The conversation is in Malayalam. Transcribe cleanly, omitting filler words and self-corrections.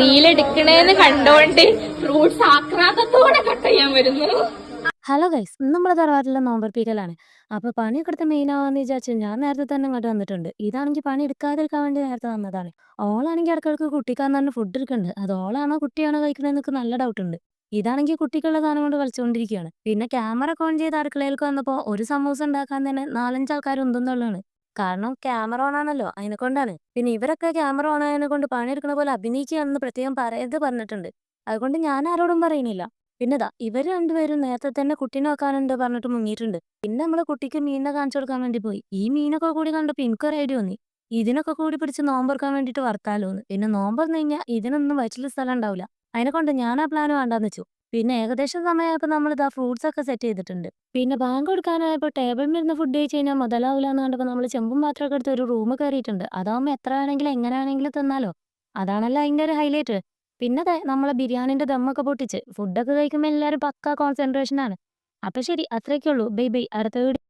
റീലെടുക്കണേന്ന് കണ്ടോണ്ട് ഫ്രൂട്ട്സ് ആക്രാന്തത്തോടെ കട്ട് ചെയ്യാൻ വരുന്നു. ഹലോ ഗൈസ്, ഇന്ന് നമ്മളെ തറവാട്ടിലെ നോമ്പർപ്പിക്കലാണ്. അപ്പോൾ പണിയൊക്കെ എടുത്ത് മെയിൻ ആവാന്ന് വിചാരിച്ചു ഞാൻ നേരത്തെ തന്നെ ഇങ്ങോട്ട് വന്നിട്ടുണ്ട്. ഇതാണെങ്കിൽ പണി എടുക്കാതിരിക്കാൻ വേണ്ടി നേരത്തെ വന്നതാണ്. ഓളാണെങ്കിൽ ഇടയ്ക്കിടയ്ക്ക് കുട്ടിക്കാന്ന് പറഞ്ഞ് ഫുഡ് എടുക്കുന്നുണ്ട്. അത് ഓളാണോ കുട്ടിയാണോ കഴിക്കണതെന്ന് എനിക്ക് നല്ല ഡൗട്ട് ഉണ്ട്. ഇതാണെങ്കിൽ കുട്ടിക്കുള്ള സാധനം കൊണ്ട് കളിച്ചുകൊണ്ടിരിക്കുകയാണ്. പിന്നെ ക്യാമറ ഒക്കെ ഓൺ ചെയ്ത് അടുക്കളയിലേക്ക് വന്നപ്പോൾ ഒരു സമൂസ ഉണ്ടാക്കാൻ തന്നെ 4-5 ആൾക്കാർ ഉന്തുന്നുള്ളതാണ്. കാരണം ക്യാമറ ഓൺ ആണല്ലോ, അതിനെ കൊണ്ടാണ്. പിന്നെ ഇവരൊക്കെ ക്യാമറ ഓൺ ആയതിനെ കൊണ്ട് പണിയെടുക്കണ പോലെ അഭിനയിക്കുകയാണെന്ന് പ്രത്യേകം പറയരുത് പറഞ്ഞിട്ടുണ്ട്. അതുകൊണ്ട് ഞാൻ ആരോടും പറയുന്നില്ല. പിന്നെ ദാ ഇവര് രണ്ടുപേരും നേരത്തെ തന്നെ കുട്ടീനെ നോക്കാനുണ്ട് പറഞ്ഞിട്ട് മുങ്ങിയിട്ടുണ്ട്. പിന്നെ നമ്മള് കുട്ടിക്ക് മീനിനെ കാണിച്ചു കൊടുക്കാൻ വേണ്ടി പോയി. ഈ മീനൊക്കെ കൂടി കണ്ടപ്പോ എനിക്കൊരു ഐഡിയ തോന്നി. ഇതിനൊക്കെ കൂടി പിടിച്ച് നോമ്പൊറക്കാൻ വേണ്ടിട്ട് വറുത്താലോന്ന്. പിന്നെ നോമ്പൊറന്ന് കഴിഞ്ഞാൽ ഇതിനൊന്നും വയറ്റില് സ്ഥലം ഉണ്ടാവില്ല. അതിനെ കൊണ്ട് ഞാൻ ആ പ്ലാൻ വേണ്ടാന്ന് വെച്ചു. പിന്നെ ഏകദേശം സമയമായപ്പോ നമ്മളിതാ ഫ്രൂട്ട്സ് ഒക്കെ സെറ്റ് ചെയ്തിട്ടുണ്ട്. പിന്നെ ബാങ്ക് കൊടുക്കാനായപ്പോ ടേബിളിൽ ഇരുന്ന് ഫുഡ് കഴിച്ച് കഴിഞ്ഞാൽ മുതലാവില്ല എന്ന് കണ്ടപ്പോൾ നമ്മൾ ചെമ്പും പാത്രമൊക്കെ എടുത്ത് ഒരു റൂം കയറിയിട്ടുണ്ട്. അതാവുമ്പോൾ എത്ര വേണമെങ്കിലും എങ്ങനെ വേണമെങ്കിലും തിന്നാലോ. അതാണല്ലോ അതിന്റെ ഒരു ഹൈലൈറ്റ്. പിന്നെ ദേ നമ്മളെ ബിരിയാണിന്റെ ദമ്മൊക്കെ പൊട്ടിച്ച് ഫുഡൊക്കെ കഴിക്കുമ്പോൾ എല്ലാവരും പക്കാ കോൺസെൻട്രേഷൻ ആണ്. അപ്പൊ ശരി, അത്രയൊക്കെ ഉള്ളൂ. Bye bye. അടുത്ത വീഡിയോ